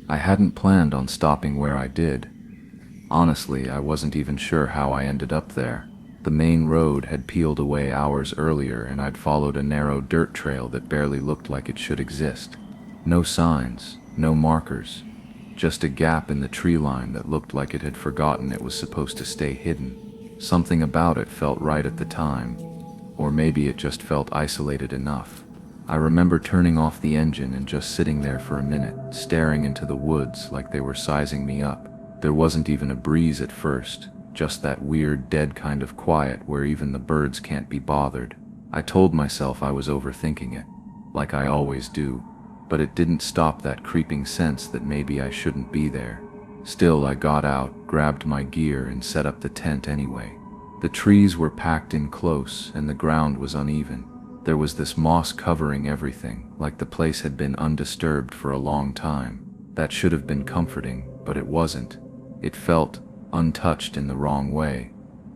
I hadn't planned on stopping where I did. Honestly, I wasn't even sure how I ended up there. The main road had peeled away hours earlier, and I'd followed a narrow dirt trail that barely looked like it should exist. No signs, no markers, just a gap in the tree line that looked like it had forgotten it was supposed to stay hidden. Something about it felt right at the time, or maybe it just felt isolated enough. I remember turning off the engine and just sitting there for a minute, staring into the woods like they were sizing me up. There wasn't even a breeze at first, just that weird dead kind of quiet where even the birds can't be bothered. I told myself I was overthinking it, like I always do, but it didn't stop that creeping sense that maybe I shouldn't be there. Still, I got out, grabbed my gear, and set up the tent anyway. The trees were packed in close, and the ground was uneven. There was this moss covering everything, like the place had been undisturbed for a long time. That should have been comforting, but it wasn't. It felt untouched in the wrong way,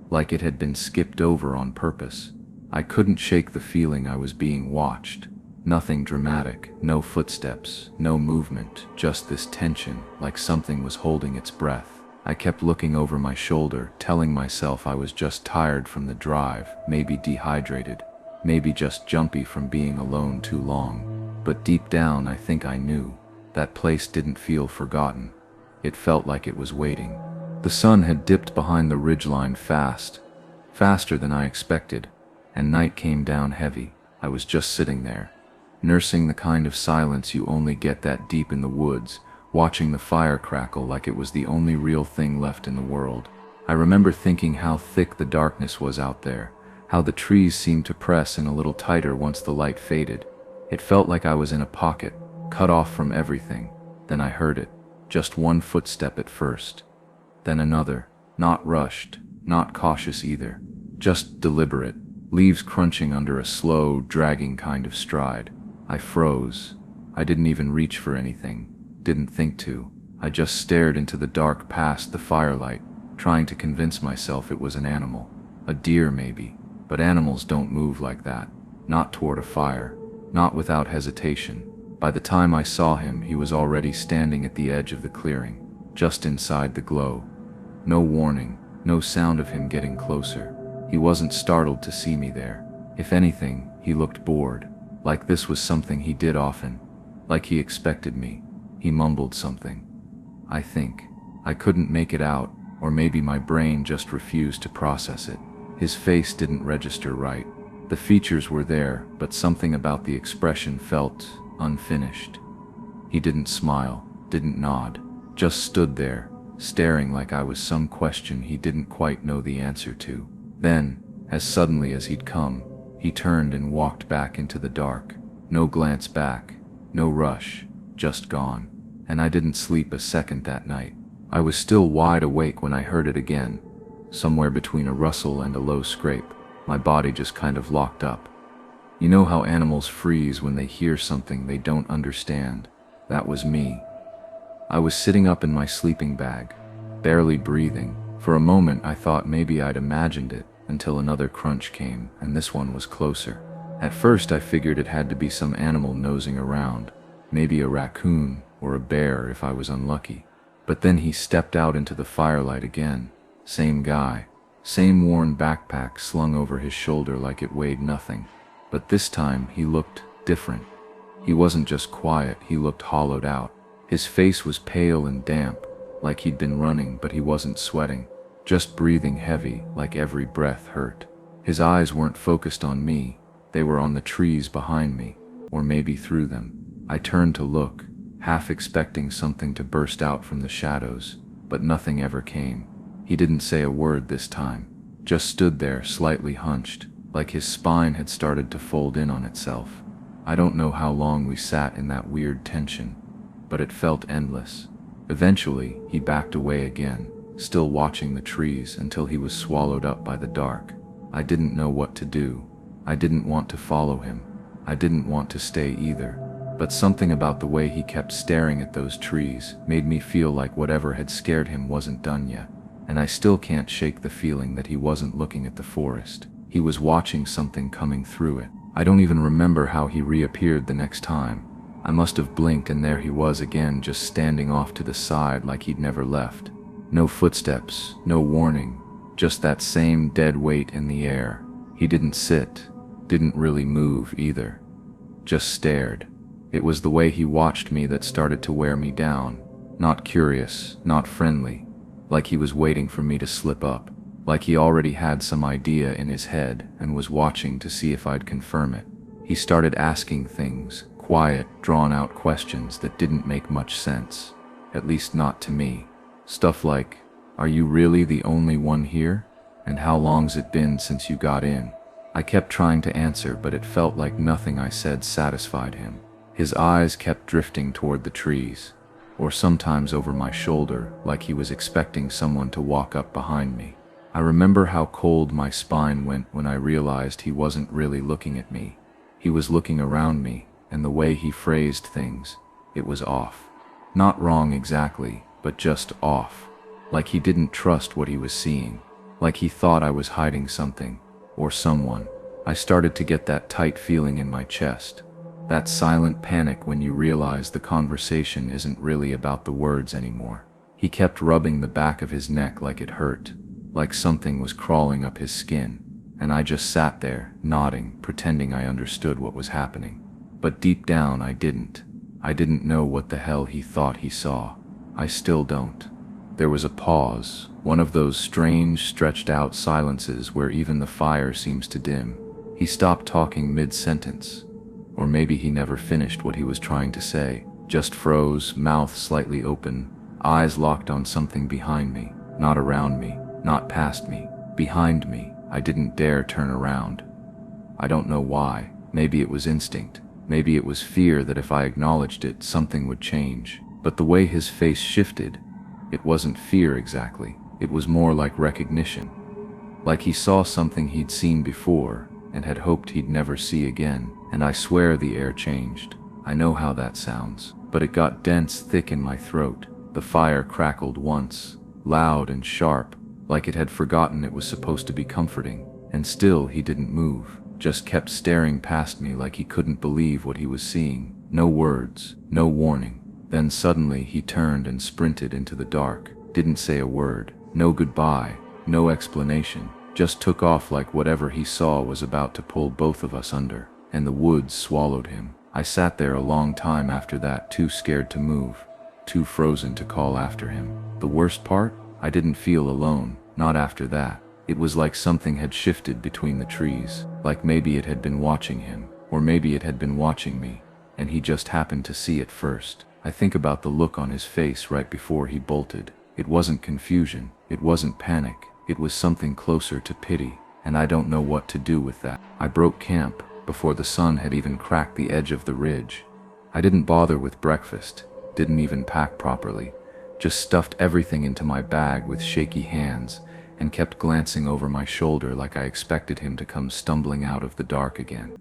like it had been skipped over on purpose. I couldn't shake the feeling I was being watched. Nothing dramatic, no footsteps, no movement, just this tension, like something was holding its breath. I kept looking over my shoulder, telling myself I was just tired from the drive, maybe dehydrated, maybe just jumpy from being alone too long. But deep down, I think I knew. That place didn't feel forgotten. It felt like it was waiting. The sun had dipped behind the ridgeline faster than I expected, and night came down heavy. I was just sitting there, nursing the kind of silence you only get that deep in the woods, watching the fire crackle like it was the only real thing left in the world. I remember thinking how thick the darkness was out there, how the trees seemed to press in a little tighter once the light faded. It felt like I was in a pocket, cut off from everything. Then I heard it. Just one footstep at first, then another, not rushed, not cautious either, just deliberate, leaves crunching under a slow, dragging kind of stride. I froze. I didn't even reach for anything, didn't think to. I just stared into the dark past the firelight, trying to convince myself it was an animal. A deer maybe, but animals don't move like that, not toward a fire, not without hesitation. By the time I saw him, he was already standing at the edge of the clearing, just inside the glow. No warning, no sound of him getting closer. He wasn't startled to see me there. If anything, he looked bored, like this was something he did often, like he expected me. He mumbled something. I think. I couldn't make it out, or maybe my brain just refused to process it. His face didn't register right. The features were there, but something about the expression felt unfinished. He didn't smile, didn't nod, just stood there, staring like I was some question he didn't quite know the answer to. Then, as suddenly as he'd come, he turned and walked back into the dark. No glance back, no rush, just gone. And I didn't sleep a second that night. I was still wide awake when I heard it again, somewhere between a rustle and a low scrape. My body just kind of locked up. You know how animals freeze when they hear something they don't understand? That was me. I was sitting up in my sleeping bag, barely breathing. For a moment I thought maybe I'd imagined it, until another crunch came, and this one was closer. At first I figured it had to be some animal nosing around, maybe a raccoon or a bear if I was unlucky. But then he stepped out into the firelight again. Same guy, same worn backpack slung over his shoulder like it weighed nothing. But this time he looked different. He wasn't just quiet, he looked hollowed out. His face was pale and damp, like he'd been running, but he wasn't sweating, just breathing heavy, like every breath hurt. His eyes weren't focused on me, they were on the trees behind me, or maybe through them. I turned to look, half expecting something to burst out from the shadows, but nothing ever came. He didn't say a word this time, just stood there slightly hunched, like his spine had started to fold in on itself. I don't know how long we sat in that weird tension, but it felt endless. Eventually, he backed away again, still watching the trees until he was swallowed up by the dark. I didn't know what to do. I didn't want to follow him. I didn't want to stay either. But something about the way he kept staring at those trees made me feel like whatever had scared him wasn't done yet. And I still can't shake the feeling that he wasn't looking at the forest. He was watching something coming through it. I don't even remember how he reappeared the next time. I must have blinked and there he was again, just standing off to the side like he'd never left. No footsteps, no warning, just that same dead weight in the air. He didn't sit, didn't really move either, just stared. It was the way he watched me that started to wear me down. Not curious, not friendly, like he was waiting for me to slip up, like he already had some idea in his head and was watching to see if I'd confirm it. He started asking things, quiet, drawn-out questions that didn't make much sense, at least not to me. Stuff like, "Are you really the only one here? And how long's it been since you got in?" I kept trying to answer, but it felt like nothing I said satisfied him. His eyes kept drifting toward the trees, or sometimes over my shoulder, like he was expecting someone to walk up behind me. I remember how cold my spine went when I realized he wasn't really looking at me. He was looking around me, and the way he phrased things, it was off. Not wrong exactly, but just off. Like he didn't trust what he was seeing. Like he thought I was hiding something, or someone. I started to get that tight feeling in my chest. That silent panic when you realize the conversation isn't really about the words anymore. He kept rubbing the back of his neck like it hurt, like something was crawling up his skin, and I just sat there, nodding, pretending I understood what was happening. But deep down I didn't. I didn't know what the hell he thought he saw. I still don't. There was a pause, one of those strange, stretched-out silences where even the fire seems to dim. He stopped talking mid-sentence. Or maybe he never finished what he was trying to say, just froze, mouth slightly open, eyes locked on something behind me, not around me, not past me, behind me. I didn't dare turn around. I don't know why. Maybe it was instinct. Maybe it was fear that if I acknowledged it, something would change. But the way his face shifted, it wasn't fear exactly. It was more like recognition. Like he saw something he'd seen before and had hoped he'd never see again. And I swear the air changed. I know how that sounds, but it got dense, thick in my throat. The fire crackled once, loud and sharp, like it had forgotten it was supposed to be comforting. And still he didn't move, just kept staring past me like he couldn't believe what he was seeing. No words, no warning. Then suddenly he turned and sprinted into the dark. Didn't say a word, no goodbye, no explanation. Just took off like whatever he saw was about to pull both of us under. And the woods swallowed him. I sat there a long time after that, too scared to move, too frozen to call after him. The worst part? I didn't feel alone, not after that. It was like something had shifted between the trees, like maybe it had been watching him, or maybe it had been watching me, and he just happened to see it first. I think about the look on his face right before he bolted. It wasn't confusion, it wasn't panic, it was something closer to pity, and I don't know what to do with that. I broke camp before the sun had even cracked the edge of the ridge. I didn't bother with breakfast, didn't even pack properly, just stuffed everything into my bag with shaky hands and kept glancing over my shoulder like I expected him to come stumbling out of the dark again.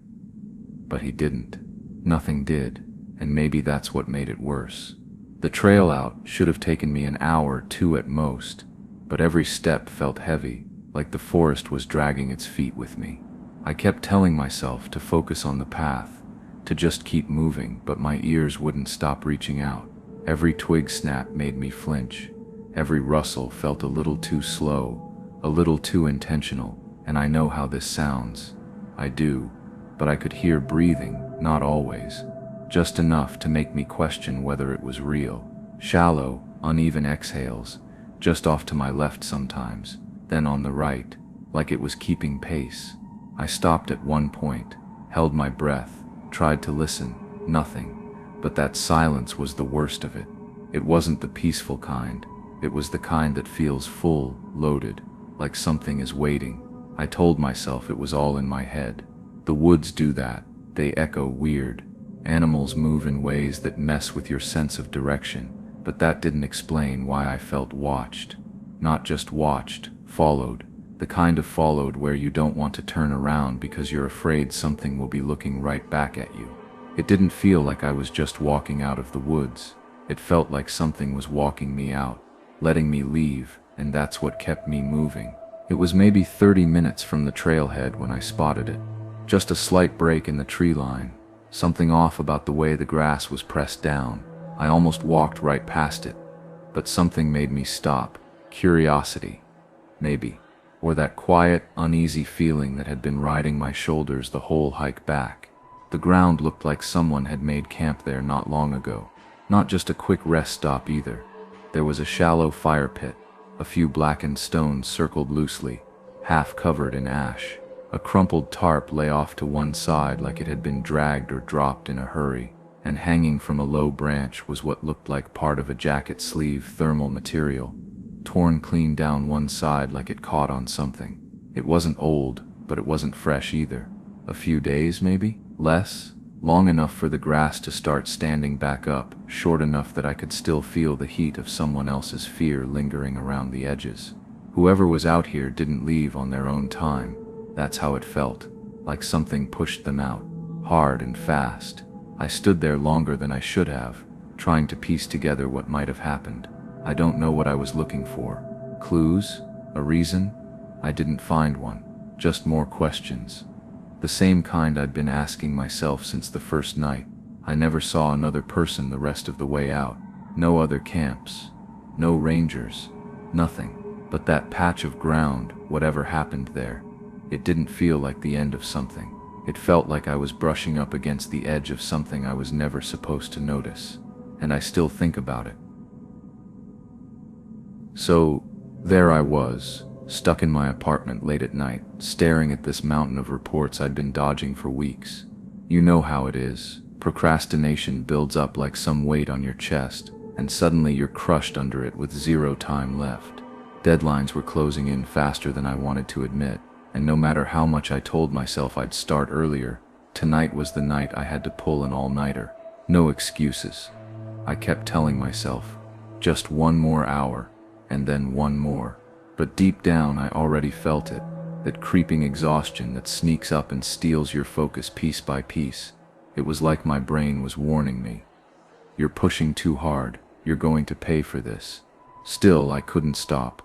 But he didn't. Nothing did, and maybe that's what made it worse. The trail out should have taken me an hour, 2 at most, but every step felt heavy, like the forest was dragging its feet with me. I kept telling myself to focus on the path, to just keep moving, but my ears wouldn't stop reaching out. Every twig snap made me flinch. Every rustle felt a little too slow, a little too intentional, and I know how this sounds. I do, but I could hear breathing, not always. Just enough to make me question whether it was real. Shallow, uneven exhales, just off to my left sometimes, then on the right, like it was keeping pace. I stopped at one point, held my breath, tried to listen, nothing. But that silence was the worst of it. It wasn't the peaceful kind. It was the kind that feels full, loaded, like something is waiting. I told myself it was all in my head. The woods do that. They echo weird. Animals move in ways that mess with your sense of direction. But that didn't explain why I felt watched. Not just watched, followed. The kind of followed where you don't want to turn around because you're afraid something will be looking right back at you. It didn't feel like I was just walking out of the woods. It felt like something was walking me out, letting me leave, and that's what kept me moving. It was maybe 30 minutes from the trailhead when I spotted it. Just a slight break in the tree line, Something off about the way the grass was pressed down. I almost walked right past it, but something made me stop. Curiosity, maybe, or that quiet, uneasy feeling that had been riding my shoulders the whole hike back. The ground looked like someone had made camp there not long ago. Not just a quick rest stop either. There was a shallow fire pit, a few blackened stones circled loosely, half covered in ash. A crumpled tarp lay off to one side like it had been dragged or dropped in a hurry, and hanging from a low branch was what looked like part of a jacket sleeve thermal material, torn clean down one side like it caught on something. It wasn't old, but it wasn't fresh either. A few days, maybe? Less? Long enough for the grass to start standing back up, short enough that I could still feel the heat of someone else's fear lingering around the edges. Whoever was out here didn't leave on their own time. That's how it felt, like something pushed them out, hard and fast. I stood there longer than I should have, trying to piece together what might have happened. I don't know what I was looking for. Clues? A reason? I didn't find one. Just more questions. The same kind I'd been asking myself since the first night. I never saw another person the rest of the way out. No other camps. No rangers. Nothing. But that patch of ground, whatever happened there, it didn't feel like the end of something. It felt like I was brushing up against the edge of something I was never supposed to notice. And I still think about it. So, there I was, stuck in my apartment late at night, staring at this mountain of reports I'd been dodging for weeks. You know how it is. Procrastination builds up like some weight on your chest, and suddenly you're crushed under it with zero time left. Deadlines were closing in faster than I wanted to admit, and no matter how much I told myself I'd start earlier, tonight was the night I had to pull an all-nighter. No excuses. I kept telling myself, just one more hour, and then one more. But deep down I already felt it, that creeping exhaustion that sneaks up and steals your focus piece by piece. It was like my brain was warning me. You're pushing too hard, you're going to pay for this. Still, I couldn't stop.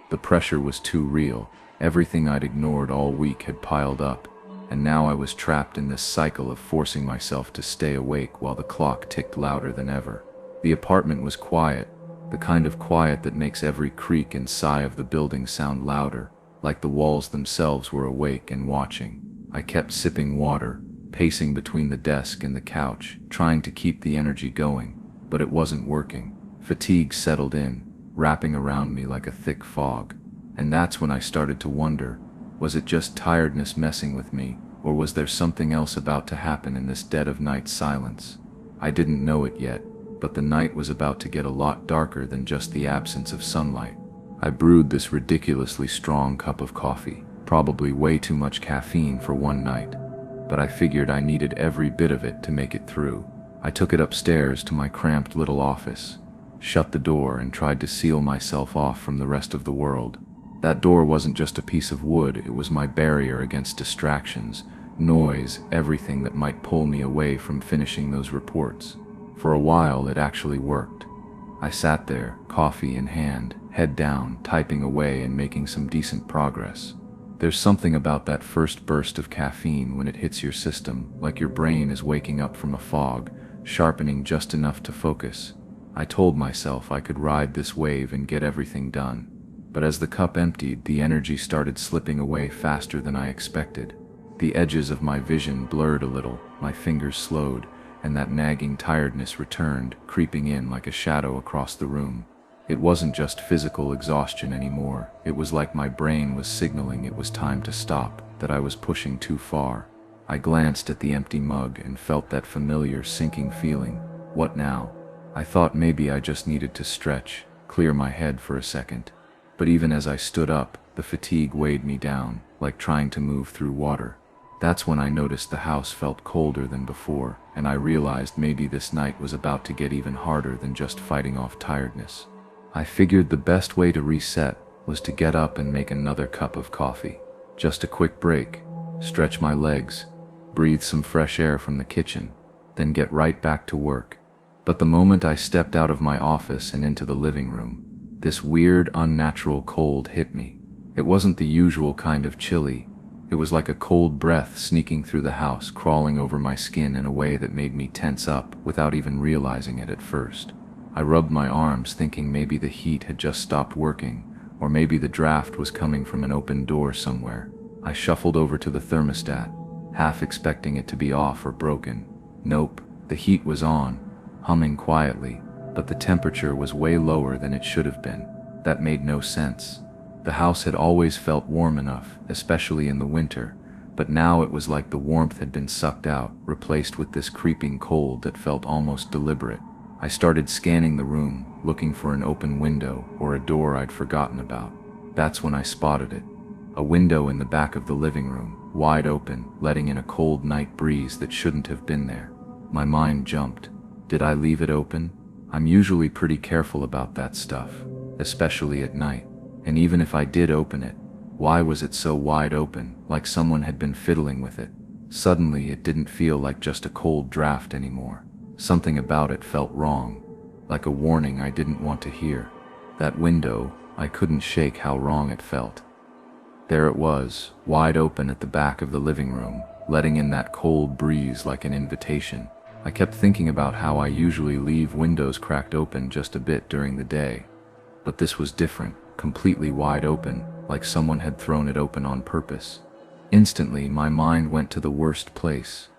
The pressure was too real. Everything I'd ignored all week had piled up, and now I was trapped in this cycle of forcing myself to stay awake while the clock ticked louder than ever. The apartment was quiet, the kind of quiet that makes every creak and sigh of the building sound louder, like the walls themselves were awake and watching. I kept sipping water, pacing between the desk and the couch, trying to keep the energy going, but it wasn't working. Fatigue settled in, wrapping around me like a thick fog. And that's when I started to wonder, was it just tiredness messing with me, or was there something else about to happen in this dead of night silence? I didn't know it yet, but the night was about to get a lot darker than just the absence of sunlight. I brewed this ridiculously strong cup of coffee, probably way too much caffeine for one night, but I figured I needed every bit of it to make it through. I took it upstairs to my cramped little office, shut the door, and tried to seal myself off from the rest of the world. That door wasn't just a piece of wood, it was my barrier against distractions, noise, everything that might pull me away from finishing those reports. For a while, it actually worked. I sat there, coffee in hand, head down, typing away and making some decent progress. There's something about that first burst of caffeine when it hits your system, like your brain is waking up from a fog, sharpening just enough to focus. I told myself I could ride this wave and get everything done. But as the cup emptied, the energy started slipping away faster than I expected. The edges of my vision blurred a little, my fingers slowed, and that nagging tiredness returned, creeping in like a shadow across the room. It wasn't just physical exhaustion anymore. It was like my brain was signaling it was time to stop, that I was pushing too far. I glanced at the empty mug and felt that familiar sinking feeling. What now? I thought maybe I just needed to stretch, clear my head for a second. But even as I stood up, the fatigue weighed me down, like trying to move through water. That's when I noticed the house felt colder than before, and I realized maybe this night was about to get even harder than just fighting off tiredness. I figured the best way to reset was to get up and make another cup of coffee. Just a quick break, stretch my legs, breathe some fresh air from the kitchen, then get right back to work. But the moment I stepped out of my office and into the living room, this weird, unnatural cold hit me. It wasn't the usual kind of chilly. It was like a cold breath sneaking through the house, crawling over my skin in a way that made me tense up without even realizing it at first. I rubbed my arms, thinking maybe the heat had just stopped working, or maybe the draft was coming from an open door somewhere. I shuffled over to the thermostat, half expecting it to be off or broken. Nope, the heat was on, humming quietly, but the temperature was way lower than it should have been. That made no sense. The house had always felt warm enough, especially in the winter, but now it was like the warmth had been sucked out, replaced with this creeping cold that felt almost deliberate. I started scanning the room, looking for an open window or a door I'd forgotten about. That's when I spotted it. A window in the back of the living room, wide open, letting in a cold night breeze that shouldn't have been there. My mind jumped. Did I leave it open? I'm usually pretty careful about that stuff, especially at night. And even if I did open it, why was it so wide open, like someone had been fiddling with it? Suddenly, it didn't feel like just a cold draft anymore. Something about it felt wrong, like a warning I didn't want to hear. That window, I couldn't shake how wrong it felt. There it was, wide open at the back of the living room, letting in that cold breeze like an invitation. I kept thinking about how I usually leave windows cracked open just a bit during the day. But this was different, completely wide open, like someone had thrown it open on purpose. Instantly, my mind went to the worst place.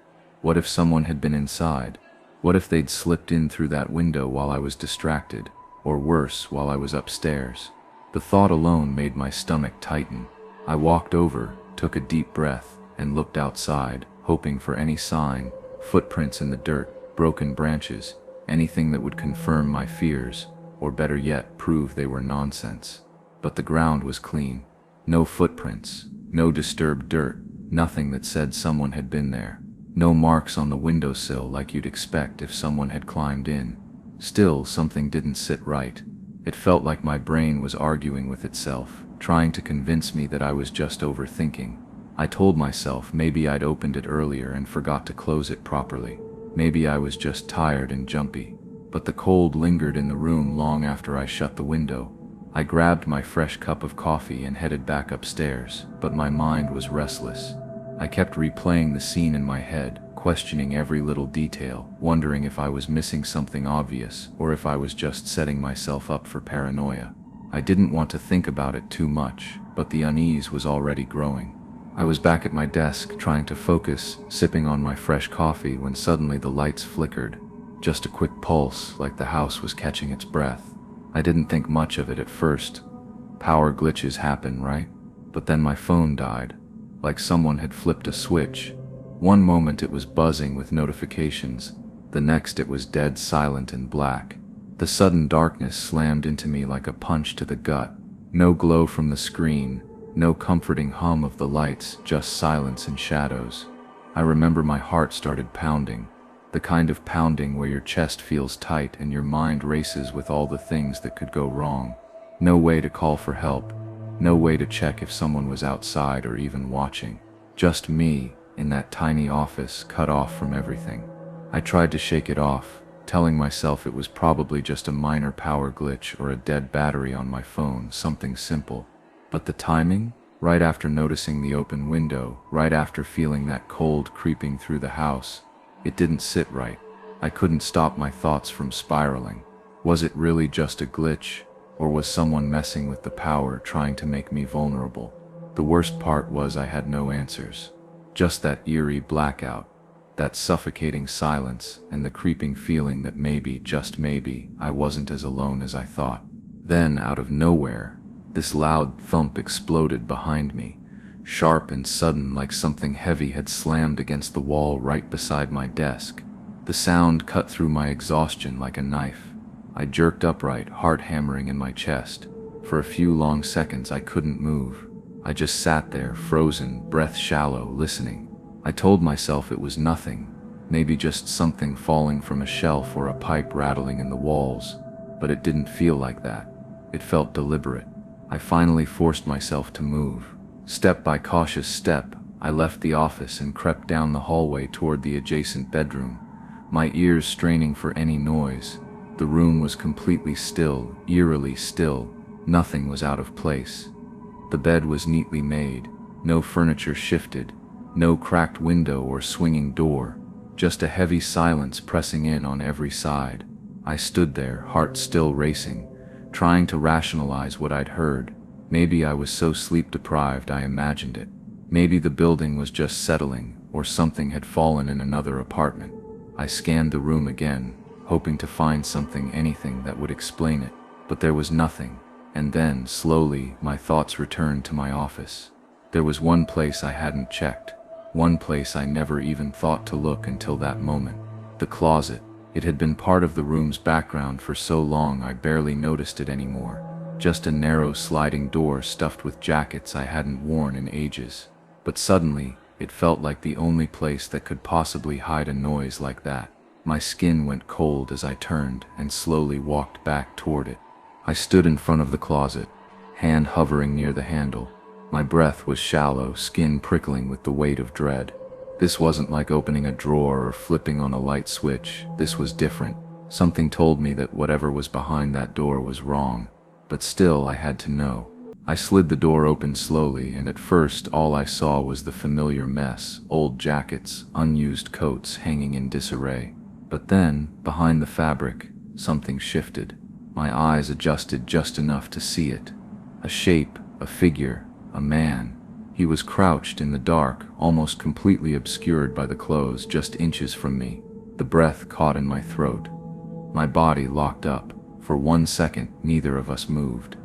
What if someone had been inside? What if they'd slipped in through that window while I was distracted, or worse, while I was upstairs? The thought alone made my stomach tighten. I walked over, took a deep breath, and looked outside, hoping for any sign, footprints in the dirt, broken branches, anything that would confirm my fears, or better yet, prove they were nonsense. But the ground was clean. No footprints, no disturbed dirt, nothing that said someone had been there. No marks on the windowsill like you'd expect if someone had climbed in. Still, something didn't sit right. It felt like my brain was arguing with itself, trying to convince me that I was just overthinking. I told myself maybe I'd opened it earlier and forgot to close it properly. Maybe I was just tired and jumpy. But the cold lingered in the room long after I shut the window. I grabbed my fresh cup of coffee and headed back upstairs, but my mind was restless. I kept replaying the scene in my head, questioning every little detail, wondering if I was missing something obvious or if I was just setting myself up for paranoia. I didn't want to think about it too much, but the unease was already growing. I was back at my desk, trying to focus, sipping on my fresh coffee, when suddenly the lights flickered. Just a quick pulse, like the house was catching its breath. I didn't think much of it at first. Power glitches happen, right? But then my phone died, like someone had flipped a switch. One moment it was buzzing with notifications, the next it was dead silent and black. The sudden darkness slammed into me like a punch to the gut. No glow from the screen, no comforting hum of the lights, just silence and shadows. I remember my heart started pounding. The kind of pounding where your chest feels tight and your mind races with all the things that could go wrong. No way to call for help. No way to check if someone was outside or even watching. Just me, in that tiny office, cut off from everything. I tried to shake it off, telling myself it was probably just a minor power glitch or a dead battery on my phone, something simple. But the timing? Right after noticing the open window, right after feeling that cold creeping through the house, it didn't sit right. I couldn't stop my thoughts from spiraling. Was it really just a glitch, or was someone messing with the power, trying to make me vulnerable? The worst part was I had no answers. Just that eerie blackout, that suffocating silence, and the creeping feeling that maybe, just maybe, I wasn't as alone as I thought. Then, out of nowhere, this loud thump exploded behind me. Sharp and sudden, like something heavy had slammed against the wall right beside my desk. The sound cut through my exhaustion like a knife. I jerked upright, heart hammering in my chest. For a few long seconds I couldn't move. I just sat there, frozen, breath shallow, listening. I told myself it was nothing, maybe just something falling from a shelf or a pipe rattling in the walls, but it didn't feel like that. It felt deliberate. I finally forced myself to move. Step by cautious step, I left the office and crept down the hallway toward the adjacent bedroom, my ears straining for any noise. The room was completely still, eerily still. Nothing was out of place. The bed was neatly made, No furniture shifted, no cracked window or swinging door, just a heavy silence pressing in on every side. I stood there, heart still racing, trying to rationalize what I'd heard. Maybe I was so sleep-deprived I imagined it. Maybe the building was just settling, or something had fallen in another apartment. I scanned the room again, hoping to find something, anything that would explain it. But there was nothing, and then, slowly, my thoughts returned to my office. There was one place I hadn't checked, one place I never even thought to look until that moment. The closet. It had been part of the room's background for so long I barely noticed it anymore. Just a narrow sliding door stuffed with jackets I hadn't worn in ages. But suddenly, it felt like the only place that could possibly hide a noise like that. My skin went cold as I turned and slowly walked back toward it. I stood in front of the closet, hand hovering near the handle. My breath was shallow, skin prickling with the weight of dread. This wasn't like opening a drawer or flipping on a light switch. This was different. Something told me that whatever was behind that door was wrong. But still, I had to know. I slid the door open slowly, and at first all I saw was the familiar mess, old jackets, unused coats hanging in disarray. But then, behind the fabric, something shifted. My eyes adjusted just enough to see it. A shape, a figure, a man. He was crouched in the dark, almost completely obscured by the clothes, just inches from me. The breath caught in my throat. My body locked up. For 1 second, neither of us moved.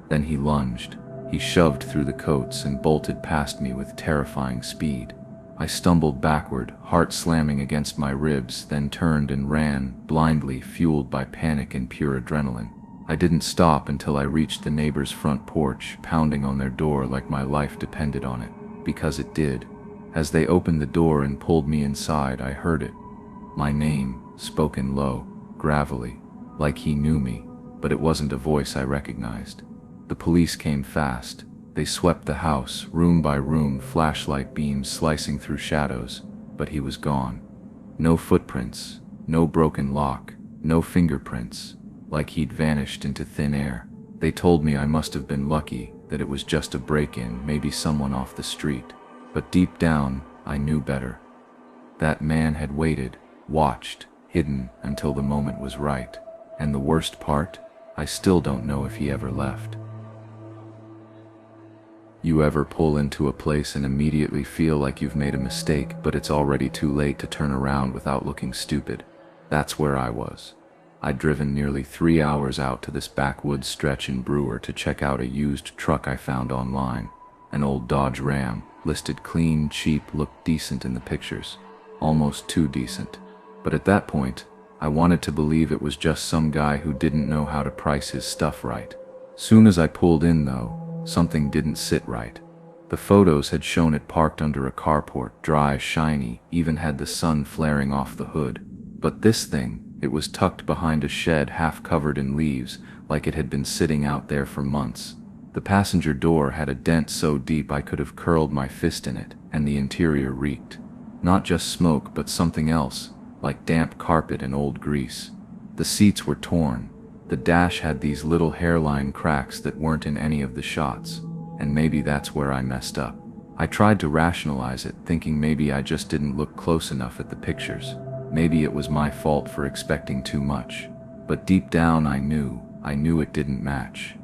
Then he lunged. He shoved through the coats and bolted past me with terrifying speed. I stumbled backward, heart slamming against my ribs, then turned and ran, blindly, fueled by panic and pure adrenaline. I didn't stop until I reached the neighbor's front porch, pounding on their door like my life depended on it. Because it did. As they opened the door and pulled me inside, I heard it. My name, spoken low, gravelly, like he knew me, but it wasn't a voice I recognized. The police came fast. They swept the house, room by room, flashlight beams slicing through shadows, but he was gone. No footprints, no broken lock, no fingerprints, like he'd vanished into thin air. They told me I must have been lucky, that it was just a break-in, maybe someone off the street. But deep down, I knew better. That man had waited, watched, hidden until the moment was right. And the worst part? I still don't know if he ever left. You ever pull into a place and immediately feel like you've made a mistake, but it's already too late to turn around without looking stupid? That's where I was. I'd driven nearly 3 hours out to this backwoods stretch in Brewer to check out a used truck I found online. An old Dodge Ram, listed clean, cheap, looked decent in the pictures. Almost too decent. But at that point, I wanted to believe it was just some guy who didn't know how to price his stuff right. Soon as I pulled in, though, something didn't sit right. The photos had shown it parked under a carport, dry, shiny, even had the sun flaring off the hood. But this thing, it was tucked behind a shed half covered in leaves, like it had been sitting out there for months. The passenger door had a dent so deep I could have curled my fist in it, and the interior reeked. Not just smoke, but something else, like damp carpet and old grease. The seats were torn. The dash had these little hairline cracks that weren't in any of the shots, and maybe that's where I messed up. I tried to rationalize it, thinking maybe I just didn't look close enough at the pictures. Maybe it was my fault for expecting too much. But deep down I knew it didn't match.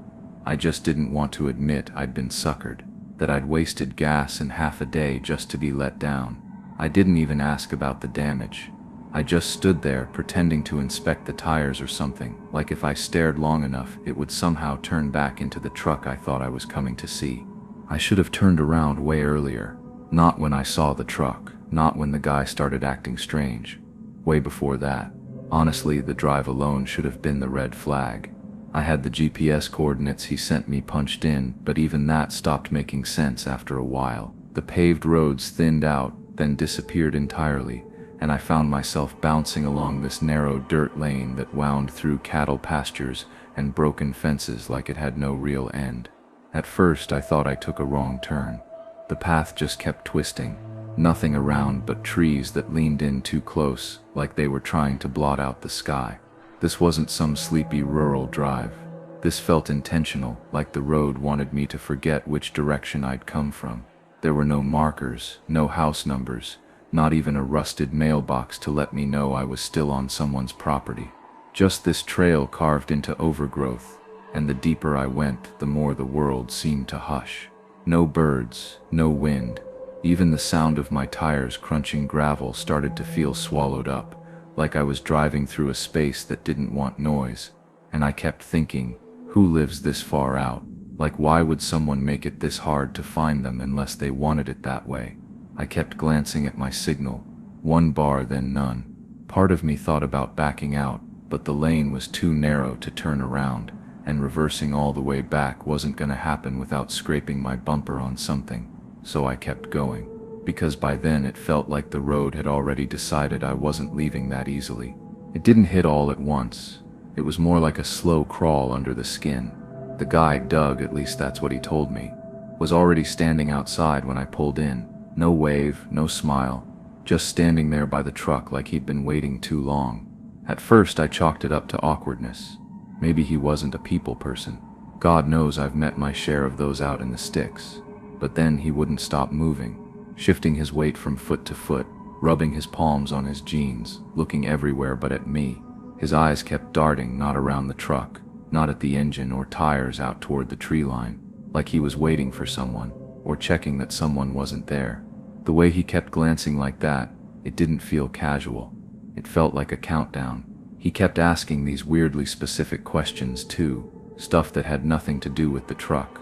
I just didn't want to admit I'd been suckered, that I'd wasted gas and half a day just to be let down. I didn't even ask about the damage. I just stood there pretending to inspect the tires or something, like if I stared long enough it would somehow turn back into the truck I thought I was coming to see. I should have turned around way earlier. Not when I saw the truck, not when the guy started acting strange. Way before that. Honestly, the drive alone should have been the red flag. I had the GPS coordinates he sent me punched in, but even that stopped making sense after a while. The paved roads thinned out, then disappeared entirely, and I found myself bouncing along this narrow dirt lane that wound through cattle pastures and broken fences like it had no real end. At first I thought I took a wrong turn. The path just kept twisting. Nothing around but trees that leaned in too close, like they were trying to blot out the sky. This wasn't some sleepy rural drive. This felt intentional, like the road wanted me to forget which direction I'd come from. There were no markers, no house numbers, not even a rusted mailbox to let me know I was still on someone's property. Just this trail carved into overgrowth, and the deeper I went, the more the world seemed to hush. No birds, no wind. Even the sound of my tires crunching gravel started to feel swallowed up, like I was driving through a space that didn't want noise. And I kept thinking, who lives this far out? Like, why would someone make it this hard to find them unless they wanted it that way? I kept glancing at my signal, one bar then none. Part of me thought about backing out, but the lane was too narrow to turn around, and reversing all the way back wasn't gonna happen without scraping my bumper on something. So I kept going, because by then it felt like the road had already decided I wasn't leaving that easily. It didn't hit all at once. It was more like a slow crawl under the skin. The guy, Doug, at least that's what he told me, was already standing outside when I pulled in. No wave, no smile, just standing there by the truck like he'd been waiting too long. At first I chalked it up to awkwardness. Maybe he wasn't a people person. God knows I've met my share of those out in the sticks. But then he wouldn't stop moving, shifting his weight from foot to foot, rubbing his palms on his jeans, looking everywhere but at me. His eyes kept darting, not around the truck, not at the engine or tires out toward the tree line, like he was waiting for someone, or checking that someone wasn't there. The way he kept glancing like that, it didn't feel casual. It felt like a countdown. He kept asking these weirdly specific questions too, stuff that had nothing to do with the truck.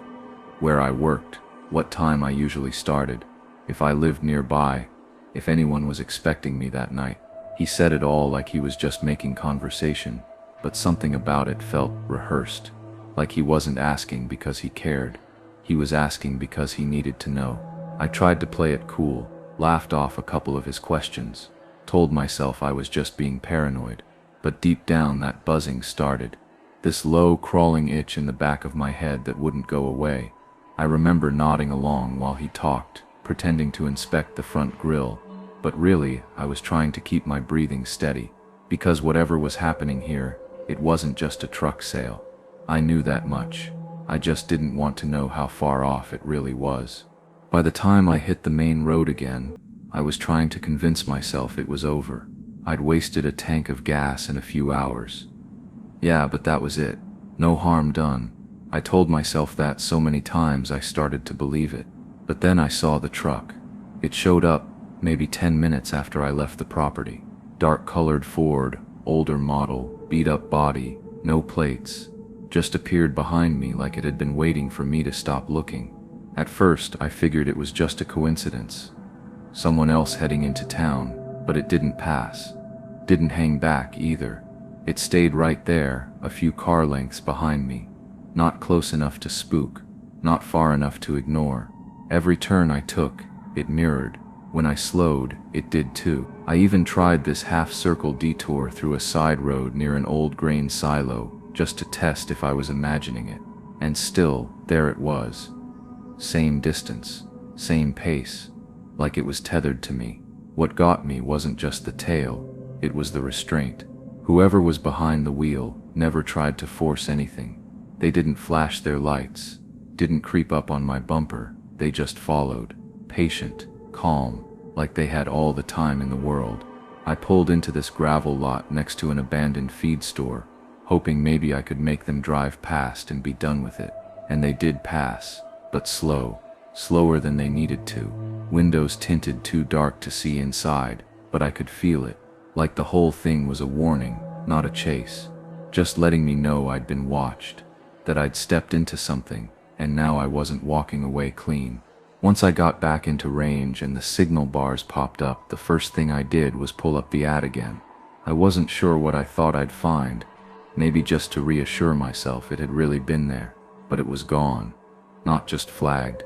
Where I worked, what time I usually started, if I lived nearby, if anyone was expecting me that night. He said it all like he was just making conversation, but something about it felt rehearsed, like he wasn't asking because he cared. He was asking because he needed to know. I tried to play it cool, laughed off a couple of his questions, told myself I was just being paranoid, but deep down that buzzing started, this low crawling itch in the back of my head that wouldn't go away. I remember nodding along while he talked, pretending to inspect the front grille, but really I was trying to keep my breathing steady, because whatever was happening here, it wasn't just a truck sale. I knew that much. I just didn't want to know how far off it really was. By the time I hit the main road again, I was trying to convince myself it was over. I'd wasted a tank of gas in a few hours. Yeah, but that was it. No harm done. I told myself that so many times I started to believe it. But then I saw the truck. It showed up maybe 10 minutes after I left the property. Dark-colored Ford, older model, beat-up body, no plates. Just appeared behind me like it had been waiting for me to stop looking. At first, I figured it was just a coincidence. Someone else heading into town, but it didn't pass. Didn't hang back either. It stayed right there, a few car lengths behind me. Not close enough to spook, not far enough to ignore. Every turn I took, it mirrored. When I slowed, it did too. I even tried this half-circle detour through a side road near an old grain silo, just to test if I was imagining it. And still, there it was. Same distance, same pace, like it was tethered to me. What got me wasn't just the tail, it was the restraint. Whoever was behind the wheel never tried to force anything. They didn't flash their lights, didn't creep up on my bumper, they just followed, patient, calm, like they had all the time in the world. I pulled into this gravel lot next to an abandoned feed store, hoping maybe I could make them drive past and be done with it. And they did pass, but slow, slower than they needed to. Windows tinted too dark to see inside, but I could feel it, like the whole thing was a warning, not a chase. Just letting me know I'd been watched, that I'd stepped into something, and now I wasn't walking away clean. Once I got back into range and the signal bars popped up, the first thing I did was pull up the ad again. I wasn't sure what I thought I'd find, maybe just to reassure myself it had really been there, but it was gone. Not just flagged.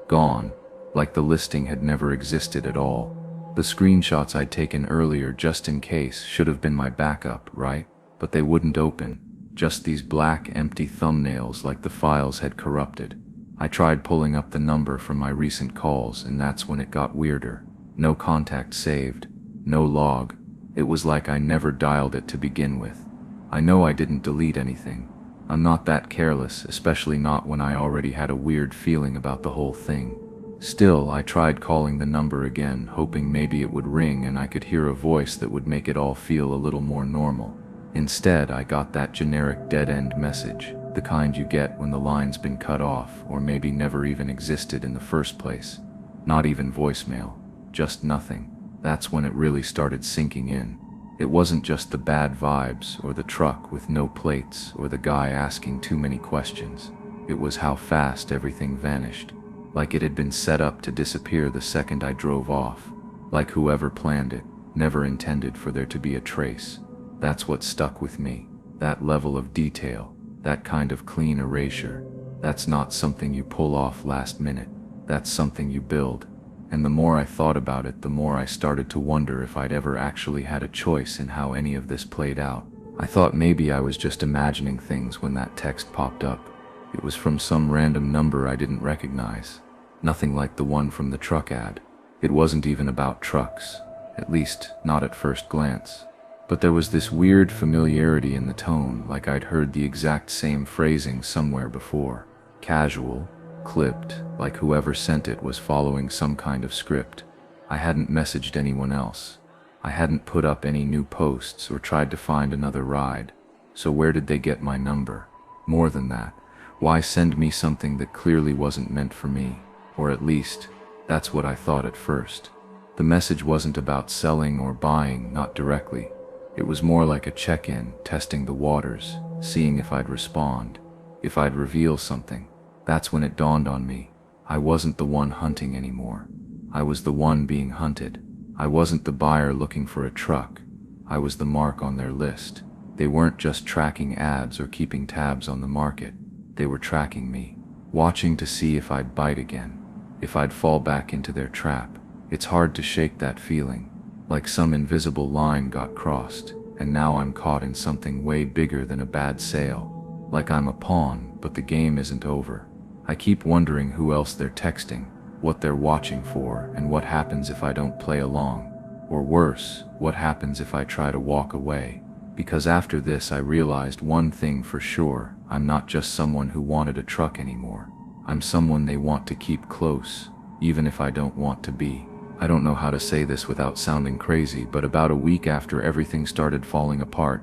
Gone, like the listing had never existed at all. The screenshots I'd taken earlier just in case should have been my backup, right? But they wouldn't open. Just these black, empty thumbnails like the files had corrupted. I tried pulling up the number from my recent calls, and that's when it got weirder. No contact saved. No log. It was like I never dialed it to begin with. I know I didn't delete anything. I'm not that careless, especially not when I already had a weird feeling about the whole thing. Still, I tried calling the number again, hoping maybe it would ring and I could hear a voice that would make it all feel a little more normal. Instead, I got that generic dead-end message, the kind you get when the line's been cut off or maybe never even existed in the first place. Not even voicemail, just nothing. That's when it really started sinking in. It wasn't just the bad vibes or the truck with no plates or the guy asking too many questions. It was how fast everything vanished. Like it had been set up to disappear the second I drove off. Like whoever planned it never intended for there to be a trace. That's what stuck with me. That level of detail, that kind of clean erasure. That's not something you pull off last minute. That's something you build. And the more I thought about it, the more I started to wonder if I'd ever actually had a choice in how any of this played out. I thought maybe I was just imagining things when that text popped up. It was from some random number I didn't recognize. Nothing like the one from the truck ad. It wasn't even about trucks, at least not at first glance. But there was this weird familiarity in the tone, like I'd heard the exact same phrasing somewhere before. Casual, clipped, like whoever sent it was following some kind of script. I hadn't messaged anyone else. I hadn't put up any new posts or tried to find another ride. So where did they get my number? More than that, why send me something that clearly wasn't meant for me? Or at least, that's what I thought at first. The message wasn't about selling or buying, not directly. It was more like a check-in, testing the waters, seeing if I'd respond, if I'd reveal something. That's when it dawned on me. I wasn't the one hunting anymore. I was the one being hunted. I wasn't the buyer looking for a truck. I was the mark on their list. They weren't just tracking ads or keeping tabs on the market. They were tracking me, watching to see if I'd bite again, if I'd fall back into their trap. It's hard to shake that feeling, like some invisible line got crossed, and now I'm caught in something way bigger than a bad sale. Like I'm a pawn, but the game isn't over. I keep wondering who else they're texting, what they're watching for, and what happens if I don't play along. Or worse, what happens if I try to walk away. Because after this I realized one thing for sure: I'm not just someone who wanted a truck anymore. I'm someone they want to keep close, even if I don't want to be. I don't know how to say this without sounding crazy, but about a week after everything started falling apart,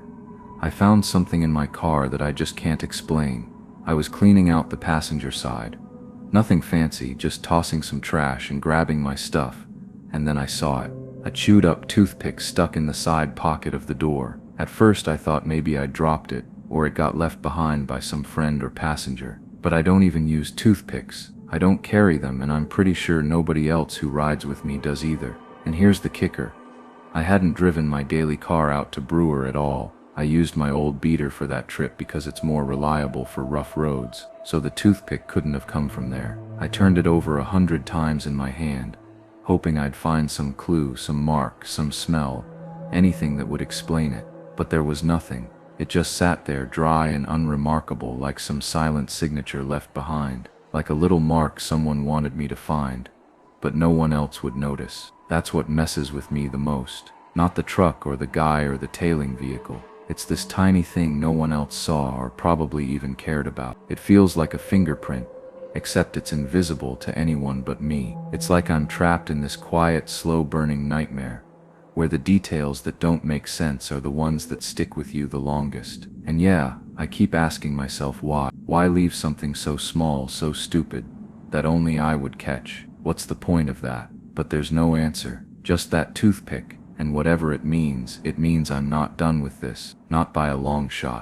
I found something in my car that I just can't explain. I was cleaning out the passenger side. Nothing fancy, just tossing some trash and grabbing my stuff, and then I saw it. A chewed up toothpick stuck in the side pocket of the door. At first I thought maybe I dropped it, or it got left behind by some friend or passenger. But I don't even use toothpicks. I don't carry them, and I'm pretty sure nobody else who rides with me does either. And here's the kicker. I hadn't driven my daily car out to Brewer at all. I used my old beater for that trip because it's more reliable for rough roads, so the toothpick couldn't have come from there. I turned it over 100 times in my hand, hoping I'd find some clue, some mark, some smell, anything that would explain it. But there was nothing. It just sat there, dry and unremarkable, like some silent signature left behind, like a little mark someone wanted me to find, but no one else would notice. That's what messes with me the most. Not the truck or the guy or the tailing vehicle. It's this tiny thing no one else saw or probably even cared about. It feels like a fingerprint, except it's invisible to anyone but me. It's like I'm trapped in this quiet, slow-burning nightmare, where the details that don't make sense are the ones that stick with you the longest. And yeah, I keep asking myself why. Why leave something so small, so stupid, that only I would catch? What's the point of that? But there's no answer. Just that toothpick, and whatever it means I'm not done with this. Not by a long shot.